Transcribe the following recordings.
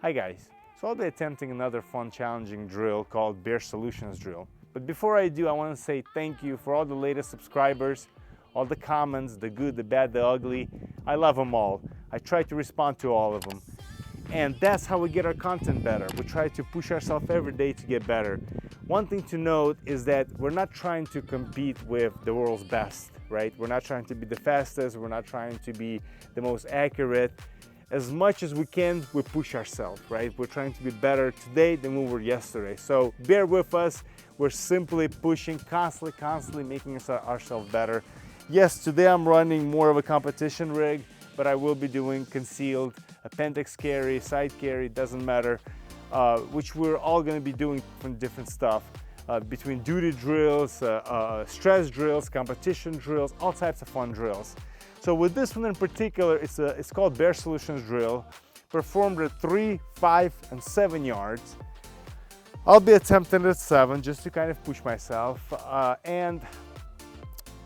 Hi guys, so I'll be attempting another fun challenging drill called BAER Solutions Drill. But before I do, I want to say thank you for all the latest subscribers, all the comments, the good, the bad, the ugly. I love them all. I try to respond to all of them. And that's how we get our content better. We try to push ourselves every day to get better. One thing to note is that we're not trying to compete with the world's best, right? We're not trying to be the fastest, we're not trying to be the most accurate. As much as we can, we push ourselves, right? We're trying to be better today than we were yesterday. So bear with us. We're simply pushing, constantly making ourselves better. Yes, today I'm running more of a competition rig, but I will be doing concealed, appendix carry, side carry, doesn't matter, which we're all gonna be doing from different stuff. Between duty drills, stress drills, competition drills, all types of fun drills. So with this one in particular, it's called BAER Solutions Drill, performed at 3, 5, and 7 yards. I'll be attempting at 7 just to kind of push myself, and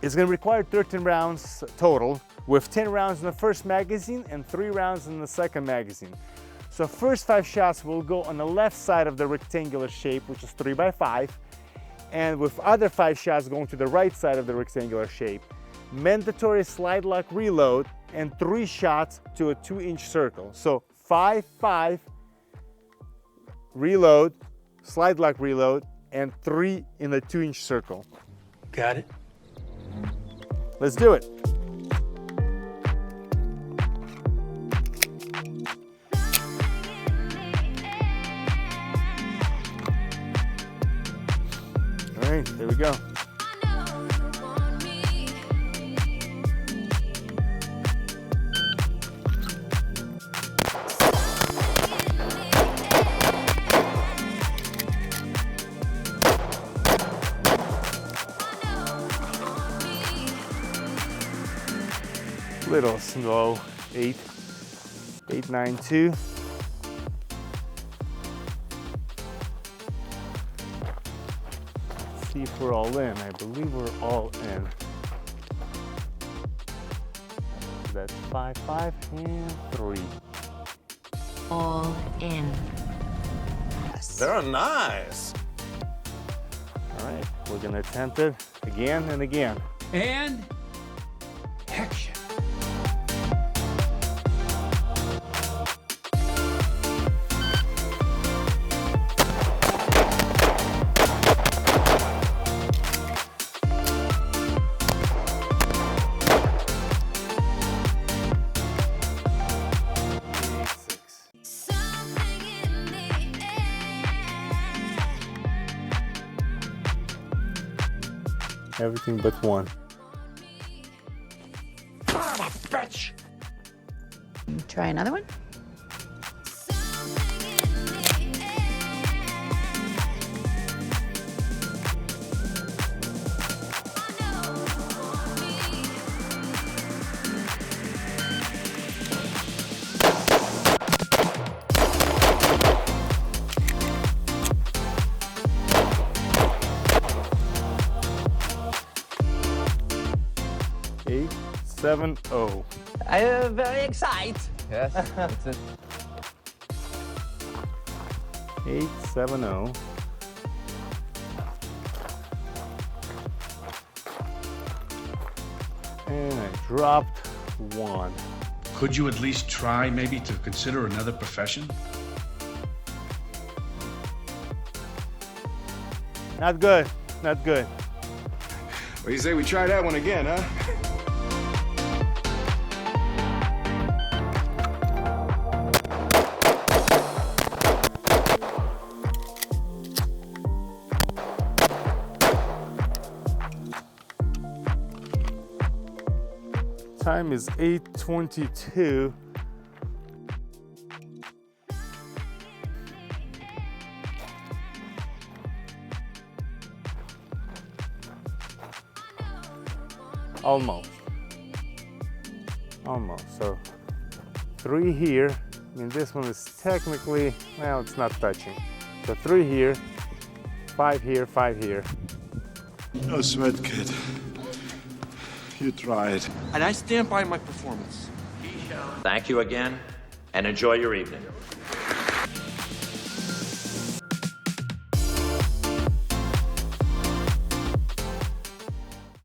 it's going to require 13 rounds total, with 10 rounds in the first magazine and 3 rounds in the second magazine. So first 5 shots will go on the left side of the rectangular shape, which is 3 by 5, and with other 5 shots going to the right side of the rectangular shape. Mandatory slide lock reload and 3 shots to a 2-inch circle. So 5, 5, reload, slide lock reload, and 3 in the 2-inch circle. Got it. Let's do it. All right, there we go. Little slow, 892. Let's see if we're all in. I believe we're all in. That's 5, 5, and 3. All in. Yes. Very nice. All right, we're gonna attempt it again and again. And action. Everything but one. Bitch. Try another one. Eight, 7, 0. I am very excited. Yes, that's it. 8, 7, 0. And I dropped 1. Could you at least try maybe to consider another profession? Not good, not good. What do you say we try that one again, huh? Time is 8:22. Almost. So 3 here. I mean, this one is technically, well, it's not touching. So 3 here, 5 here, 5 here. No sweat, kid. You tried. And I stand by my performance. Thank you again, and enjoy your evening.